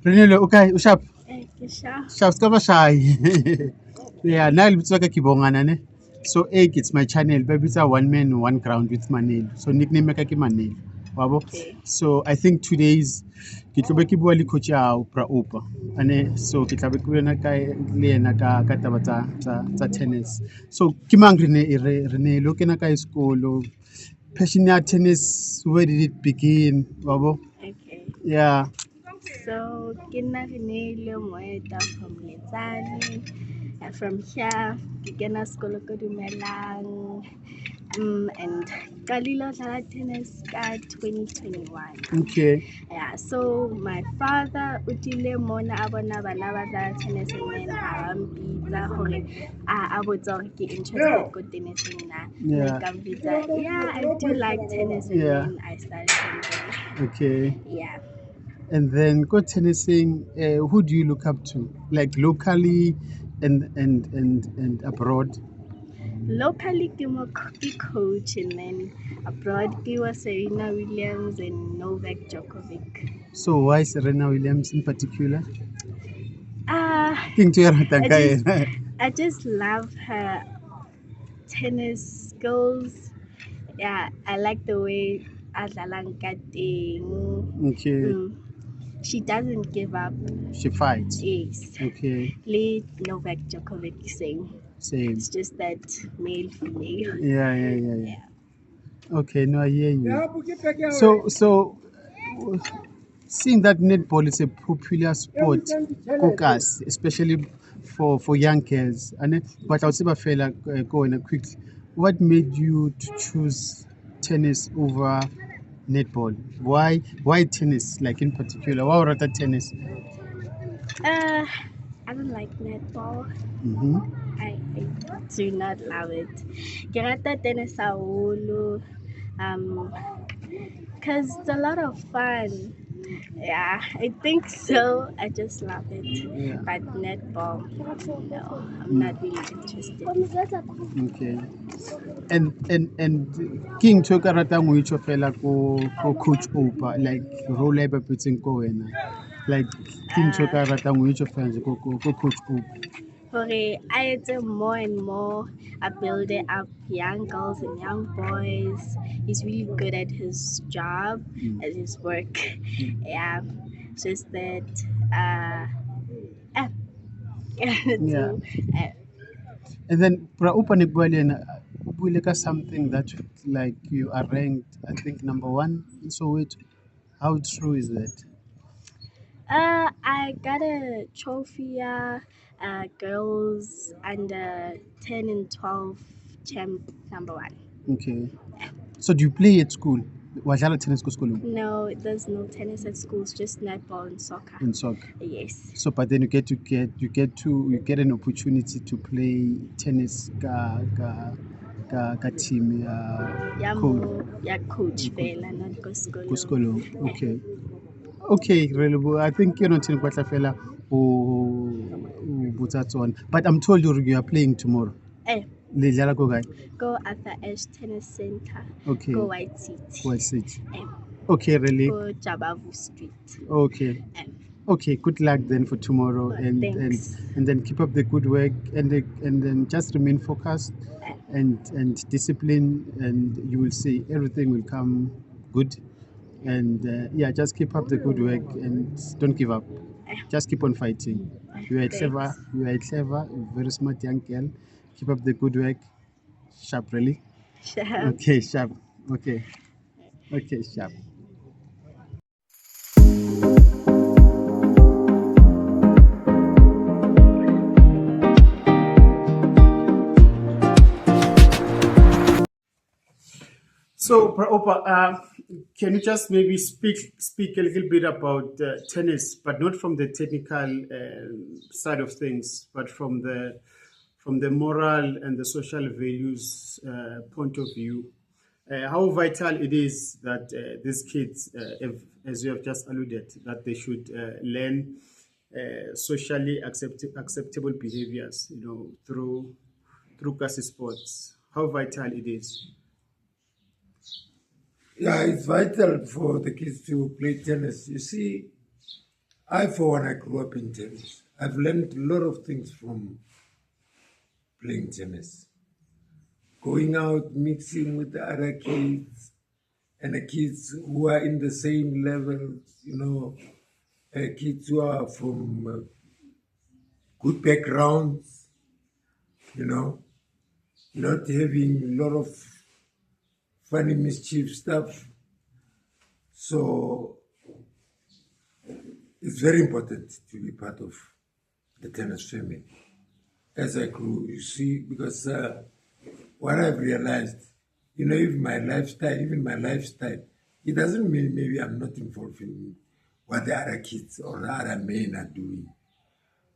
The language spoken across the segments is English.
Reneilwe, okay, ushap. Sure. Sharp ska ba shy. Yeah, now it's like a kibongana ne. So egg it's my channel, but it's a one man, one ground with Manel. So nickname ka ke Manel. Wabo. Okay. So I think today's ke tlobe ke bua le coach ya Oupa. Ane so ke tlabe ke bua ka le yena ka taba tsa tennis. So ke mang Reneilwe ke na ka sekolo. Passion ya tennis, where did it begin? Wabo. Okay. Yeah. So, Reneilwe from Moletsane. From here, ke kena sekolo ko Lumelang. And qalile dlala tennis ka 2021. Okay. Yeah, so my father o tlile mona a bona bana ba dlala tennis and then a mpitsa gore a botsa gore ke interested ko tenniseng na. Yeah. Ka mpitsa, yeah, I do like tennis and Yeah. then I started from there. Okay. Yeah. And then go tennising. Who do you look up to, like locally and abroad? Locally, ke coach, and then abroad, ke was Serena Williams and Novak Djokovic. So why Serena Williams in particular? I just, Okay. I just love her tennis skills. Yeah, I like the way adlalang ka teng. She doesn't give up. She fights. Yes. Okay. Le Novak Djokovic same. Same. It's just that male female. Yeah. Okay, no, I hear you. So seeing that netball is a popular sport, focus, especially for young girls. And but I'll say fella go in a quick. What made you to choose tennis over netball? Why tennis? Like in particular, why rather tennis? I don't like netball. Mm-hmm. I do not love it. Ke rata tennis haholo, because it's a lot of fun. Yeah, I think so. I just love it. Yeah. But netball, no, I'm not really interested. Okay. And King Choka rata ngwicho fela ko coach Oupa, like role e bapetseng ko wena. Like King Choka rata ngwicho fela nje ko coach Oupa. Okay, I do more and more. I build it up young girls and young boys. He's really good at his job, at his work. Yeah, it's just that. Yeah. So, And then pra Oupa ne bua le yena, o buile ka something that like you are ranked, I think number 1 in Soweto. How true is that? I got a trophy, girls under 10 and 12 champ number 1. Okay. So do you play at school? Wadlala tennis ko sekolong? No, there's no tennis at schools, just netball and soccer. In soccer. Yes. So but then you get an opportunity to play tennis ka team Coach fela, not go school. ko sekolong. Okay. Okay, really. I think you're not in Kwatla fela o botsa tsona. But I'm told you are playing tomorrow. Le dlala ko kae? Go at the Ash Tennis Center. Okay. Go White City. White City. Okay, really. Go Jabavu Street. Okay. Okay, good luck then for tomorrow, and then keep up the good work, and then just remain focused and discipline, and you will see everything will come good. And yeah, just keep up the good work and don't give up. Just keep on fighting. You are clever, very smart young girl. Keep up the good work. Sharp, really. Sharp. Okay, sharp. Okay, sharp. So, Opa, can you just maybe speak a little bit about tennis, but not from the technical side of things, but from the moral and the social values point of view? How vital it is that these kids, as you have just alluded, that they should learn socially acceptable behaviors, through kasi sports. How vital it is. Yeah, it's vital for the kids to play tennis. You see, For one, I grew up in tennis. I've learned a lot of things from playing tennis. Going out, mixing with the other kids, and the kids who are in the same level, kids who are from good backgrounds, not having a lot of funny mischief stuff. So it's very important to be part of the tennis family. As I grew, you see, because what I've realized, even my lifestyle, it doesn't mean maybe I'm not involved in what the other kids or the other men are doing.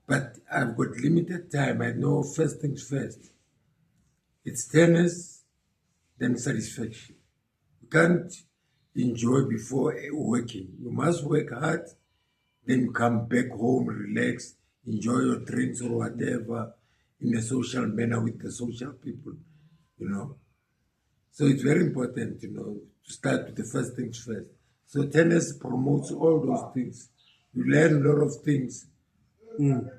But I've got limited time. I know first things first. It's tennis, then satisfaction. You can't enjoy before working. You must work hard, then you come back home, relax, enjoy your drinks or whatever in a social manner with the social people, So it's very important, to start with the first things first. So tennis promotes all those things. You learn a lot of things. You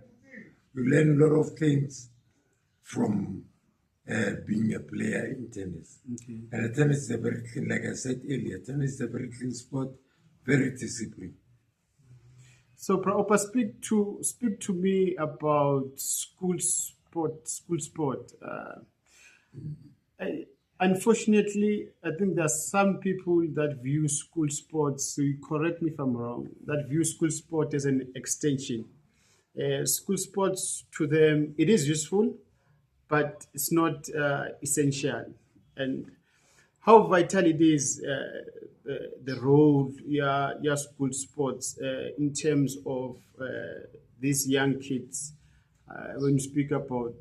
learn a lot of things from being a player in tennis. Okay. And tennis is a very clean, like I said earlier, tennis is a very clean sport, very disciplined. So, Opa, speak to me about school sport. Unfortunately, I think there are some people that view school sports, so you correct me if I'm wrong, that view school sport as an extension. School sports, to them, it is useful, but it's not essential. And how vital it is, the role your school sports in terms of these young kids, when you speak about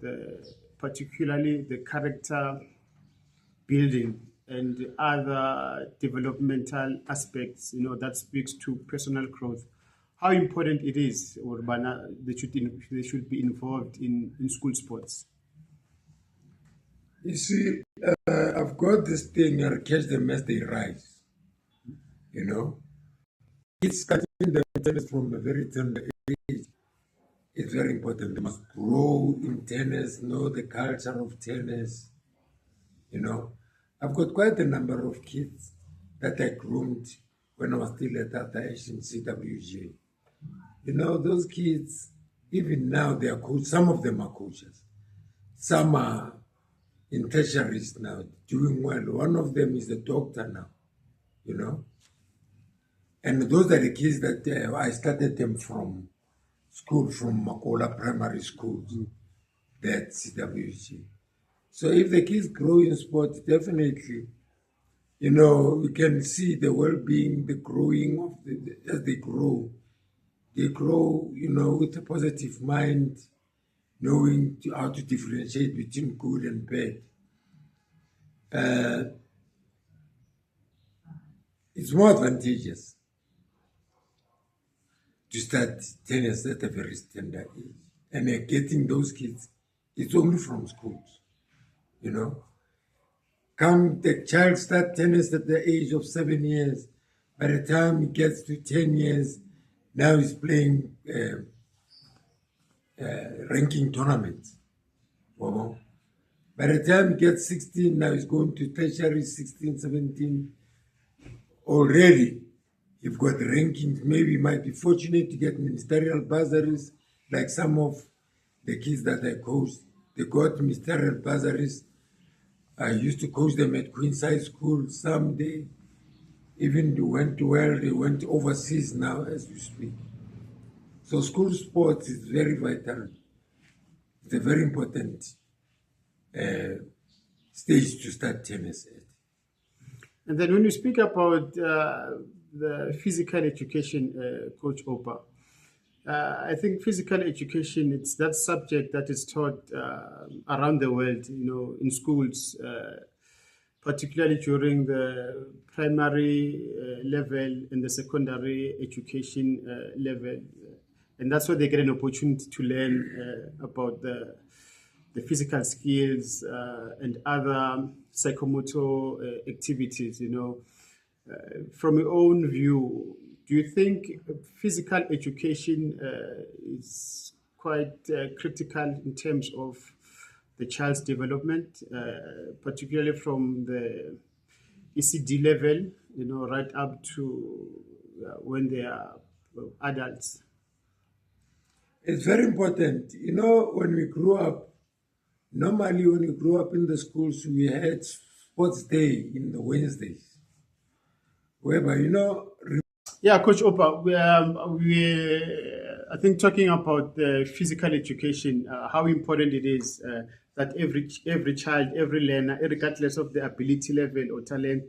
particularly the character building and other developmental aspects, that speaks to personal growth. How important it is, Urbana, they should be involved in school sports. You see, I've got this thing, catch them as they rise. It's catching them tennis from a very tender age. It's very important. They must grow in tennis, know the culture of tennis. I've got quite a number of kids that I groomed when I was still at that age in CWJ. Those kids, even now, they are coached. Some of them are coaches. Some are in tertiaries now, doing well. One of them is a doctor now, And those are the kids that I started them from school, from Lumelang Primary School, that CWG. So if the kids grow in sports, definitely, we can see the well-being, the growing of as they grow. They grow, with a positive mind, knowing how to differentiate between good and bad. It's more advantageous to start tennis at a very tender age. And getting those kids, it's only from schools, Come the child start tennis at the age of 7 years. By the time he gets to 10 years, now he's playing ranking tournaments. By the time he gets 16, now he's going to tertiary, 16, 17. Already, you've got rankings. Maybe you might be fortunate to get ministerial bursaries, like some of the kids that I coached. They got ministerial bursaries. I used to coach them at Queenside School. Some they even went they went overseas now as we speak. So school sports is very vital. It's a very important stage to start tennis at. And then when you speak about the physical education, Coach Oupa, I think physical education, it's that subject that is taught around the world, in schools, particularly during the primary level and the secondary education level. And that's where they get an opportunity to learn about the physical skills and other psychomotor activities, From your own view, do you think physical education is quite critical in terms of the child's development, particularly from the ECD level, right up to when they are adults? It's very important. When we grew up, normally when we grew up in the schools, we had sports day in the Wednesdays, whereby, Yeah, Coach Opa, I think talking about the physical education, how important it is that every child, every learner, regardless of the ability level or talent,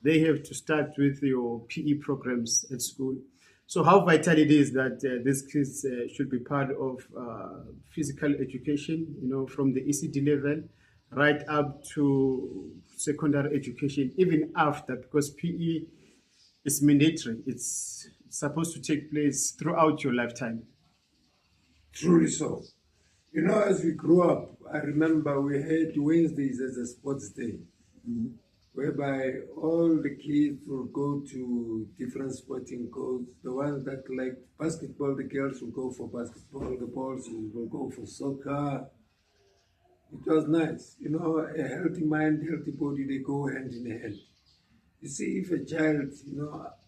they have to start with your PE programs at school. So how vital it is that these kids should be part of physical education, from the ECD level right up to secondary education, even after, because PE is mandatory. It's supposed to take place throughout your lifetime. truly so. As we grew up, I remember we had Wednesdays as a sports day, whereby all the kids will go to different sporting codes. The ones that like basketball, the girls will go for basketball, the boys will go for soccer. It was nice. A healthy mind, healthy body, they go hand in hand. You see, if a child,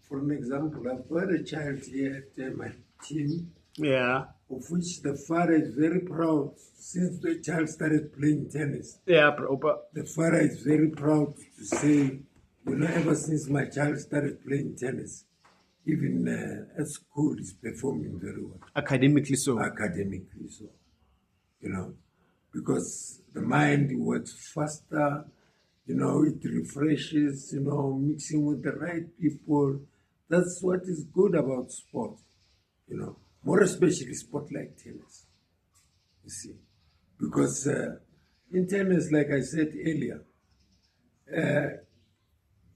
for an example, I've got a child here at my team, Yeah. of which the father is very proud since the child started playing tennis. Yeah, Opa. The father is very proud to say, ever since my child started playing tennis, even at school, he's performing very well. Academically so. Academically so, because the mind works faster, it refreshes, mixing with the right people. That's what is good about sport, more especially sport like tennis, you see. Because in tennis, like I said earlier,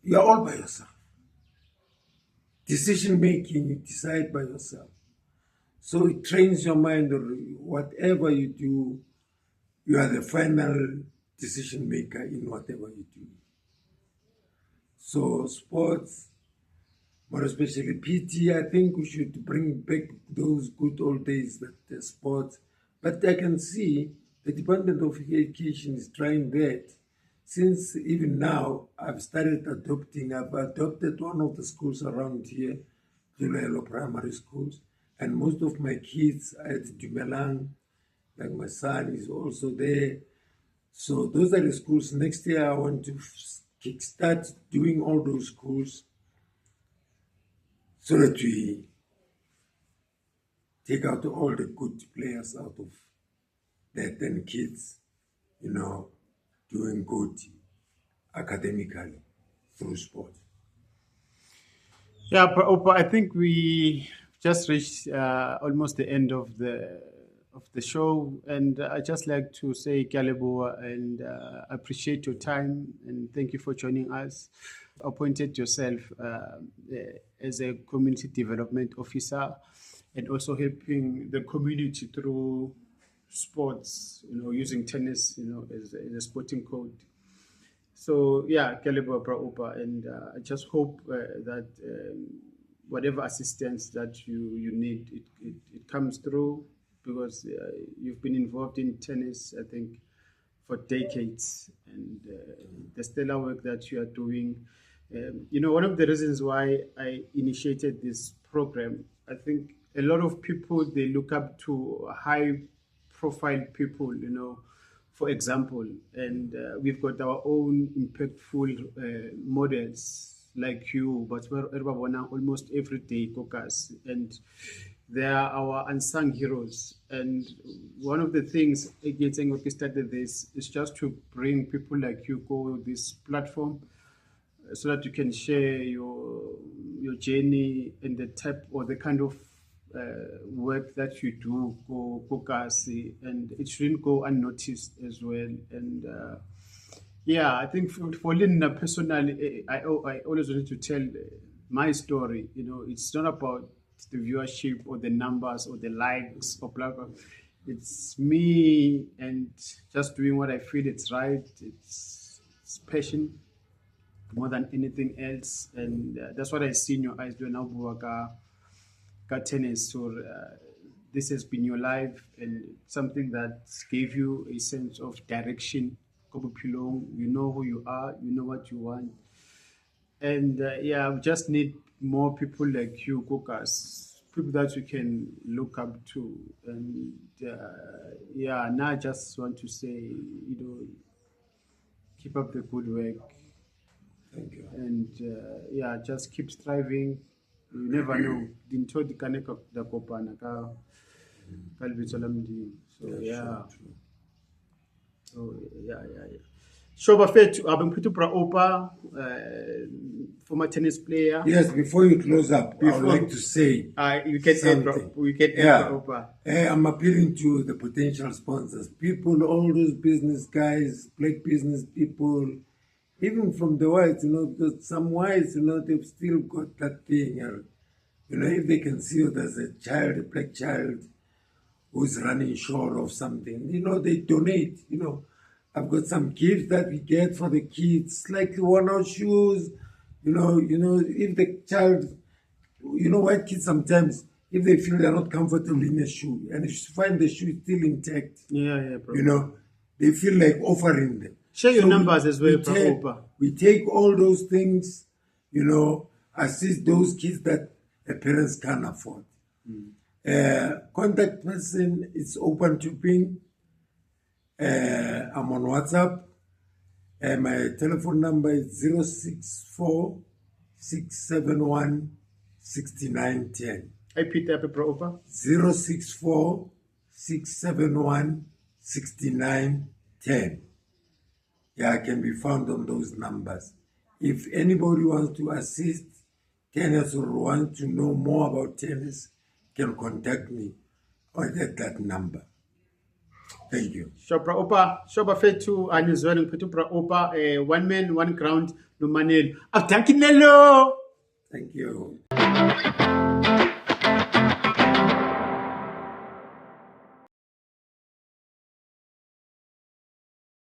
you're all by yourself. Decision making, you decide by yourself. So it trains your mind, or whatever you do, you are the final decision maker in whatever you do. So sports, more especially PT, I think we should bring back those good old days that the sports. But I can see the Department of Education is trying that. Since even now, I've adopted one of the schools around here, Lumelang Primary Schools, and most of my kids are at Lumelang, like my son is also there. So those are the schools. Next year, I want to kickstart doing all those schools so that we take out all the good players out of their 10 kids, doing good academically through sport. Yeah, Opa, I think we just reached almost the end of the show, and I just like to say Kalebo and appreciate your time and thank you for joining us. Appointed yourself as a community development officer and also helping the community through sports, using tennis, as a sporting code. So yeah, Kalebo Opa, and I just hope that whatever assistance that you need, it comes through, because you've been involved in tennis, I think, for decades, and the stellar work that you are doing. One of the reasons why I initiated this program, I think a lot of people, they look up to high-profile people, for example, and we've got our own impactful models like you, but we're almost every day, Kokas, and they are our unsung heroes. And one of the things Getting started this is just to bring people like you go this platform so that you can share your journey and the type or the kind of work that you do, Kokasi, and it shouldn't go unnoticed as well. And yeah, I think for Linda personally, I always wanted to tell my story. It's not about the viewership or the numbers or the likes or blah blah. It's me and just doing what I feel it's right. It's passion, more than anything else. And that's what I see in your eyes when I work tennis. So this has been your life and something that gave you a sense of direction. You know who you are, you know what you want. And yeah, we just need more people like you, Kokas, people that we can look up to. And yeah, now I just want to say, keep up the good work. Thank you. And yeah, just keep striving. You never know. Dintho di ka ne ka da kopana ka lebitso la Modimo. So yeah. True. So yeah. Shoba Fetu, Oupa, former tennis player. Yes, before you close up, I would like to say You can something. Oupa. I'm appealing to the potential sponsors, people, all those business guys, black business people, even from the whites, because some whites, they've still got that thing. If they can see you as a child, a black child who's running short of something, they donate, I've got some gifts that we get for the kids, like worn-out shoes, if the child, white kids sometimes, if they feel they're not comfortable in a shoe, and if you find the shoe still intact, Bro. they feel like offering them. Share your numbers as well, Oupa. We take all those things, assist those kids that the parents can't afford. Contact person is Oupa Nthuping. I'm on WhatsApp. My telephone number is 064-671-6910. I repeat that, Oupa. 064-671-6910. Yeah, I can be found on those numbers. If anybody wants to assist tennis or wants to know more about tennis, can contact me or at that number. Thank you. Shopra Oupa, Shoba Fetu, and is wearing Petupra Oupa, 1 man, 1 ground, no manel. Thank you. Thank you.